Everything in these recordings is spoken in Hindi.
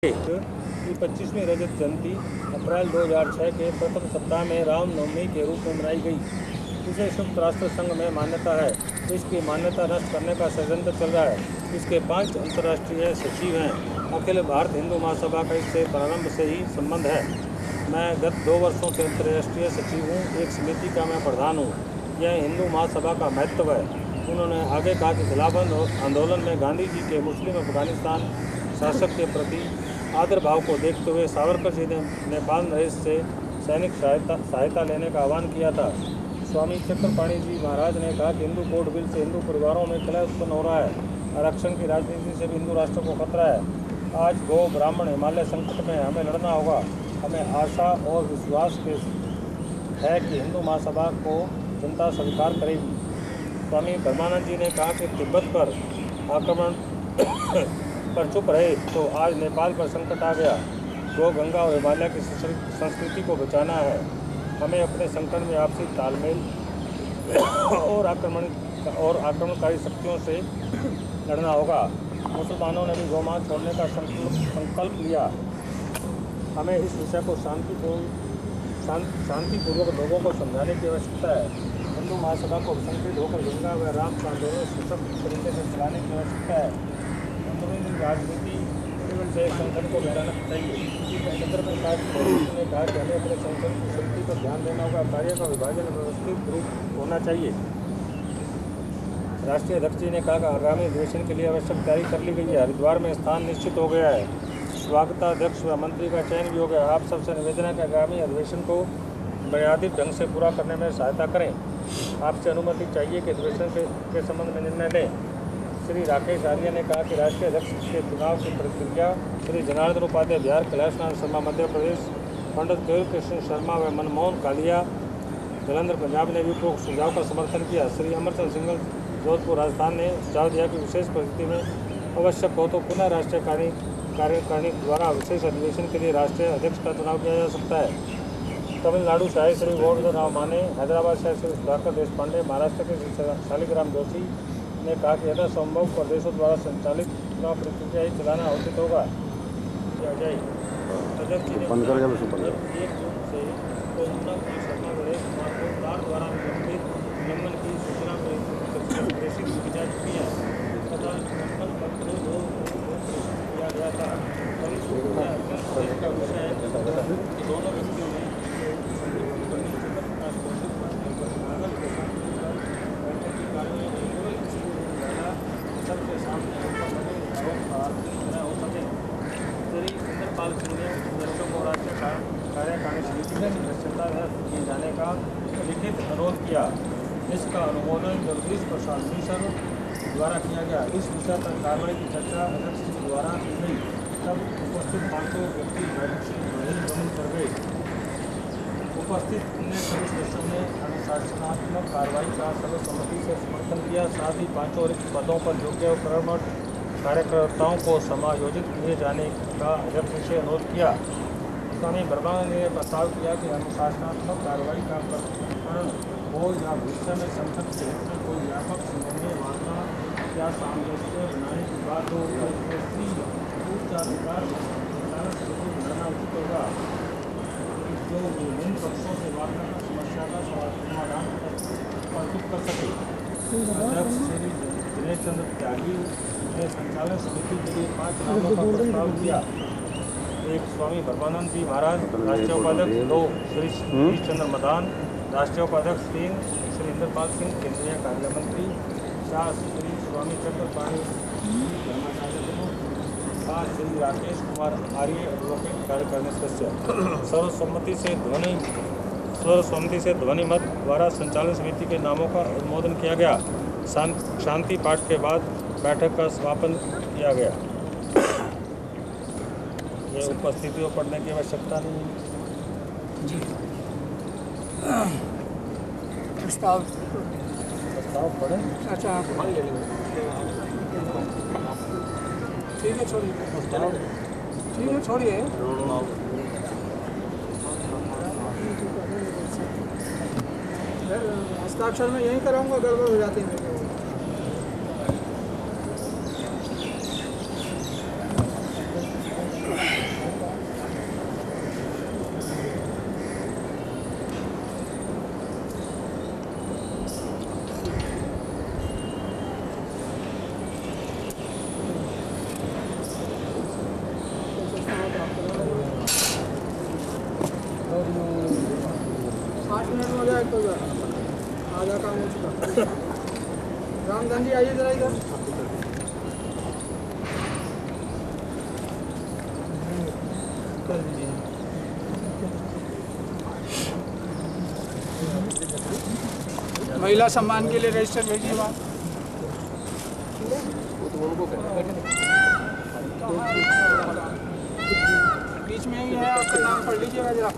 की 25वीं रजत जयंती अप्रैल 2006 के प्रथम सप्ताह में रामनवमी के रूप में मनाई गई। इसे संयुक्त राष्ट्र संघ में मान्यता है। इसकी मान्यता नष्ट करने का षड्यंत्र चल रहा है। इसके 5 अंतर्राष्ट्रीय सचिव हैं। अखिल भारत हिंदू महासभा का इससे प्रारंभ से ही संबंध है। मैं गत 2 वर्षों से अंतर्राष्ट्रीय सचिव हूँ। एक समिति का मैं प्रधान हूँ। यह हिंदू महासभा का महत्व है। उन्होंने आगे कहा कि खिलाफत आंदोलन में गांधी जी के मुस्लिम अफगानिस्तान शासक के प्रति आदर भाव को देखते हुए सावरकर जी ने नेपाल नरेश से सैनिक सहायता लेने का आह्वान किया था। स्वामी चक्रपाणी जी महाराज ने कहा कि हिंदू कोड बिल से हिंदू परिवारों में कलह उत्पन्न हो रहा है। आरक्षण की राजनीति से भी हिंदू राष्ट्र को खतरा है। आज गौ ब्राह्मण हिमालय संकट में हमें लड़ना होगा। हमें आशा और विश्वास है कि हिंदू महासभा को जनता स्वीकार करेगी। स्वामी ब्रह्मानंद जी ने कहा कि तिब्बत पर आक्रमण पर चुप रहे तो आज नेपाल पर संकट आ गया। गो गंगा और हिमालय की संस्कृति को बचाना है। हमें अपने संकट में आपसी तालमेल और आक्रमणकारी शक्तियों से लड़ना होगा। मुसलमानों ने भी गौमांस छोड़ने का संकल्प लिया। हमें इस विषय को शांतिपूर्वक लोगों को समझाने की आवश्यकता है। हिंदू महासभा को संगठित होकर गंगा व राम का आंदोलन सशक्त तरीके से चलाने की आवश्यकता है। राजनीति से संगठन को मिटाना चाहिए। चंद्रप्रकाश ने कहा कि हमें अपने संगठन की शक्ति पर ध्यान देना होगा। कार्य का विभाजन व्यवस्थित रूप होना चाहिए। राष्ट्रीय अध्यक्ष जी ने कहा कि आगामी अधिवेशन के लिए आवश्यक तैयारी कर ली गई है। हरिद्वार में स्थान निश्चित हो गया है। स्वागताध्यक्ष व मंत्री का चयन भी हो गया। आप सबसे निवेदन है कि आगामी अधिवेशन को मर्यादित ढंग से पूरा करने में सहायता करें। आपसे अनुमति चाहिए कि अधिवेशन के संबंध में निर्णय लें। श्री राकेश आर्य ने कहा कि राष्ट्रीय अध्यक्ष के चुनाव की प्रक्रिया श्री जनार्दन उपाध्याय बिहार, कैलाशनाथ शर्मा मध्य प्रदेश, पंडित केवल कृष्ण शर्मा व मनमोहन कालिया जलंधर पंजाब ने भी उपरोक्त सुझाव का समर्थन किया। श्री अमरचंद सिंघल जोधपुर राजस्थान ने सुझाव दिया कि विशेष परिस्थिति में आवश्यक हो तो पुनः राष्ट्रीय कार्यकारिणी द्वारा विशेष अधिवेशन के लिए राष्ट्रीय अध्यक्ष का चुनाव किया जा सकता है। तमिलनाडु शाही श्री गोवर्धन माने, हैदराबाद शाही श्री सुधाकर देश पांडे, महाराष्ट्र के श्री शालिग्राम जोशी ने कहा कि यथा संभव प्रदेशों द्वारा संचालित चुनाव प्रक्रिया ही चलाना उचित होगा। बंद कर एक जून से कोरोना की शर्मा गणेश कुमार को सरकार द्वारा निलंबित उल्लंघन की सूचना प्रेषित की जा चुकी है तथा उल्लंघन पत्र किया गया था। दोनों व्यक्तियों ने सबके सामने हो सके। श्री इंद्रपाल सिंह ने बच्चों को राष्ट्रीय कार्यकारिणी समिति में सदस्यता किए जाने का लिखित अनुरोध किया। इसका अनुमोदन जगदीश प्रसाद मिश्र द्वारा किया गया। इस विषय पर कार्रवाई की चर्चा अध्यक्ष जी द्वारा की गई। तब उपस्थित 500 व्यक्ति बैठक से बहिर्गमन कर गए। उपस्थित अन्य सभी सदस्यों ने अनुशासनात्मक कार्रवाई का सर्वसम्मति से समर्थन किया। साथ ही 500 रिक्त पदों पर योग्य और कर्मठ कार्यकर्ताओं को समायोजित किए जाने का अध्यक्ष से अनुरोध किया। स्वामी ब्रह्मानंद ने प्रस्ताव किया कि अनुशासनात्मक कार्रवाई का प्रकरण हो या भविष्य में संसद के हित में कोई व्यापक संघीय वार्ता या सामंजस्य बनाने की बात हो तो उच्चाधिकार बनाना उचित होगा जो विभिन्न पक्षों से वार्ता कर समस्या का समाधान प्रस्तुत कर सके। अध्यक्ष श्री दिनेश चंद्र त्यागी ने संचालन समिति के लिए 5 नामों का प्रस्ताव किया। 1 स्वामी ब्रह्मानंद जी महाराज, राष्ट्रीय उपाध्यक्ष 2 श्री सतीश चंद्र मदान, राष्ट्रीय उपाध्यक्ष 3 श्री इंद्रपाल सिंह केंद्रीय कार्य मंत्री, 4 श्री स्वामी चक्रपाणी धर्माचार्य, 5 श्री राकेश कुमार आर्य एडवोकेट कार्यकारिणी सदस्य। सर्वसम्मति से ध्वनि मत द्वारा संचालन समिति के नामों का अनुमोदन किया गया। शांति पाठ के बाद बैठक का समापन किया गया। ये उपस्थितियों पढ़ने की आवश्यकता नहीं है जी। प्रस्ताव पढ़े। अच्छा आप ठीक है, छोड़िए। ठीक है, छोड़िए। हस्ताक्षर में यहीं कराऊंगा, गड़बड़ हो जाती है। 5 मिनट में हो जाए तो आधा काम हो चुका। रामधन जी आइए जरा इधर। कर दीजिए। महिला सम्मान के लिए रजिस्टर भेजिए बात। बीच में ही है, आपका नाम पढ़ लीजिएगा जरा।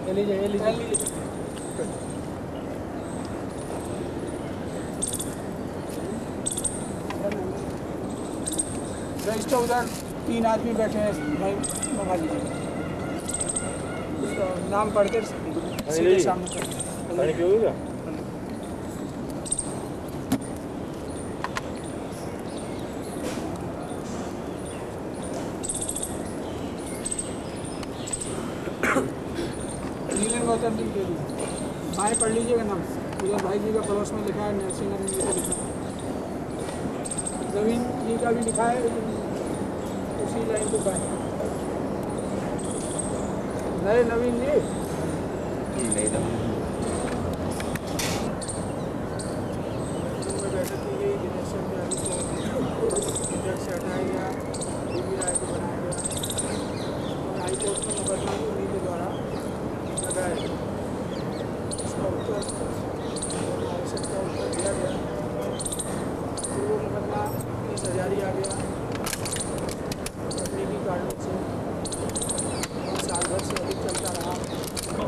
ले लीजिए। रजिस्टर उधर 3 आदमी बैठे हैं, भाई मंगा लीजिए। नाम पढ़ के सीधे सामने कर। गौतम जी के लिए भाई पढ़ लीजिएगा नाम। उधर भाई जी का पड़ोस में लिखा है, नरसिंह लिखा है। नवीन जी का भी लिखा है, उसी लाइन को पाए। नए नवीन जी बैठक की गई, दिनेश्वर में अध्यक्ष से हटाया गया, डीबी राय को बनाया गया और हाईकोर्ट में मुकदमा उन्हीं के द्वारा लगाया गया। उसका उत्तर आवश्यकता उत्तर दिया गया। फिर वो मुकदमा 30,000 आ गया। तकनीकी कारणों से 1 साल भर से अधिक चलता रहा।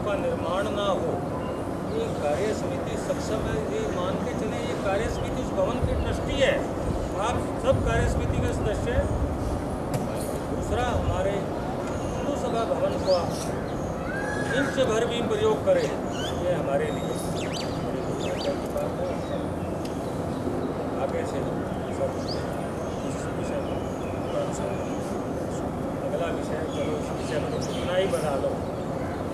का निर्माण ना हो, ये कार्य समिति सक्षम है। ये मान के चले, ये कार्य समिति उस भवन के ट्रस्टी है। आप सब कार्य समिति के सदस्य। दूसरा, हमारे हिंदू सभा भवन का इंच भर भी प्रयोग करें, ये हमारे लिए बात है। आगे से सब इस विषय पर अगला विषय, चलो इस विषय में कितना ही बढ़ा लो,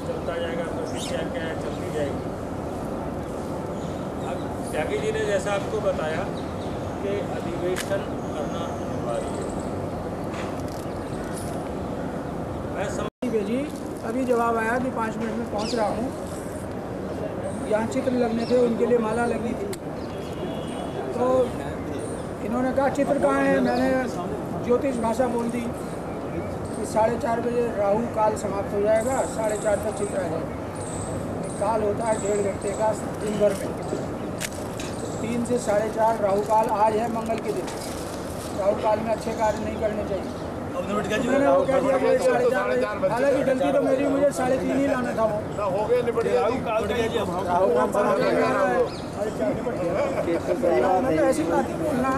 चलता जाएगा। प्रक्रिया क्या है, चलती जाएगी। अब त्यागी जी ने जैसा आपको बताया कि अधिवेशन करना अनिवार्य है। मैं समझ भेजी, अभी जवाब आया कि 5 मिनट में पहुंच रहा हूं। यहाँ चित्र लगने थे, उनके लिए माला लगी थी। तो इन्होंने कहा चित्र कहाँ है। मैंने ज्योतिष भाषा बोल दी कि 4:30 बजे राहु काल समाप्त हो जाएगा, 4:30 तक चित्र आ जाएगा। काल होता है 1.5 घंटे का दिन भर में। 3 से 4:30 राहु काल आज है, मंगल के दिन। राहु काल में अच्छे कार्य नहीं करने चाहिए। मैंने वो कह दिया कि 4:30, हालांकि गलती तो मेरी, मुझे 3:30 ही लाना था वो। मतलब ऐसी बात बोलना,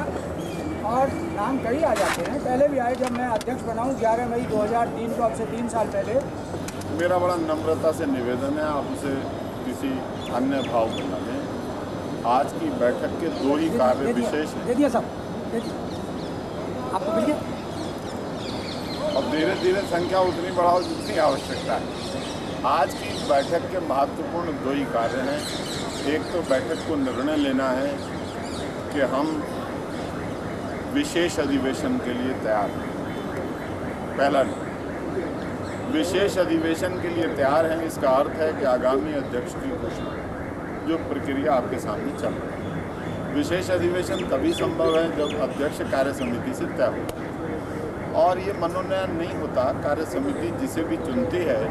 और नाम कई आ जाते हैं। पहले भी आए, जब मैं अध्यक्ष बनाऊँ 11 मई 2003 को, अब से 3 साल पहले। मेरा बड़ा नम्रता से निवेदन है, आप उसे किसी अन्य भाव में न लें। आज की बैठक के 2 ही कार्य विशेष हैं। दे दिया सब, दे दिया आपको, मिल गया। और धीरे धीरे संख्या उतनी बढ़ाओ जितनी आवश्यकता है। आज की बैठक के महत्वपूर्ण 2 ही कार्य हैं। एक तो बैठक को निर्णय लेना है कि हम विशेष अधिवेशन के लिए तैयार हैं। पहला, विशेष अधिवेशन के लिए तैयार हैं, इसका अर्थ है कि आगामी अध्यक्ष की घोषणा, जो प्रक्रिया आपके सामने चल रही है। विशेष अधिवेशन तभी संभव है जब अध्यक्ष कार्य समिति से तय हो, और ये मनोनयन नहीं होता। कार्य समिति जिसे भी चुनती है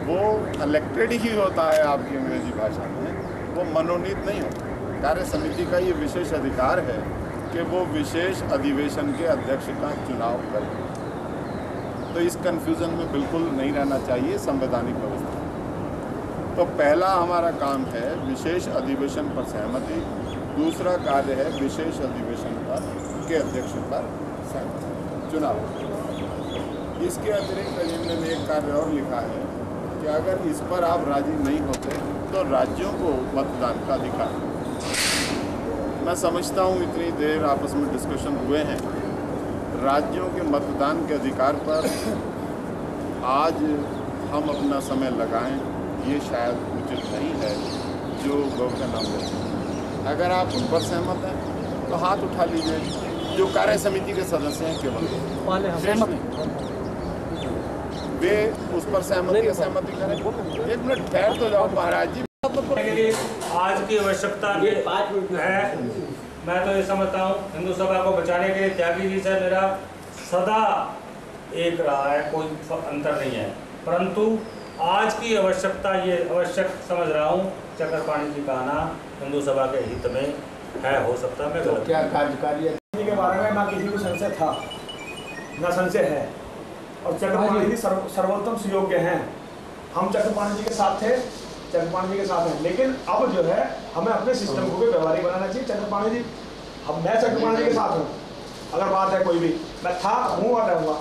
वो इलेक्टेड ही होता है, आपकी अंग्रेजी भाषा में, वो मनोनीत नहीं होता। कार्य समिति का ये विशेष अधिकार है कि वो विशेष अधिवेशन के अध्यक्ष का चुनाव करे। तो इस कन्फ्यूज़न में बिल्कुल नहीं रहना चाहिए संवैधानिक व्यवस्था। तो पहला हमारा काम है विशेष अधिवेशन पर सहमति। दूसरा कार्य है विशेष अधिवेशन के अध्यक्ष पर सहमति, चुनाव। इसके अतिरिक्त एजेंडे में एक कार्य और लिखा है कि अगर इस पर आप राजी नहीं होते तो राज्यों को मतदान का अधिकार। मैं समझता हूँ इतनी देर आपस में डिस्कशन हुए हैं, राज्यों के मतदान के अधिकार पर आज हम अपना समय लगाएं, ये शायद उचित नहीं है। जो गौ का नाम लेते हैं, अगर आप उन पर सहमत हैं तो हाथ उठा लीजिए। जो कार्य समिति के सदस्य हैं केवल सहमत हैं। वे उस पर सहमति करें। एक मिनट ठहर तो जाओ महाराज जी। आज की आवश्यकता है, मैं तो ये समझता हूँ हिंदू सभा को बचाने के लिए त्यागी जी से मेरा सदा एक रहा है, कोई अंतर नहीं है, परंतु आज की आवश्यकता ये आवश्यक समझ रहा हूँ चक्रपाणी जी का आना हिंदू सभा के हित में है। हो सकता है मैं क्या कार्यकारी के बारे में ना किसी को संशय था ना संशय है, और चक्रपाणी जी सर्वोत्तम सुयोग्य हैं। हम चक्रपाणी जी के साथ थे, चक्रपाणी जी के साथ हैं, लेकिन अब जो है हमें अपने सिस्टम को भी व्यवहारिक बनाना चाहिए। चक्रपाणी जी, अब मैं चक्रपाणी जी के साथ हूँ, अगर बात है कोई भी, मैं था, हूँ और रहूँगा।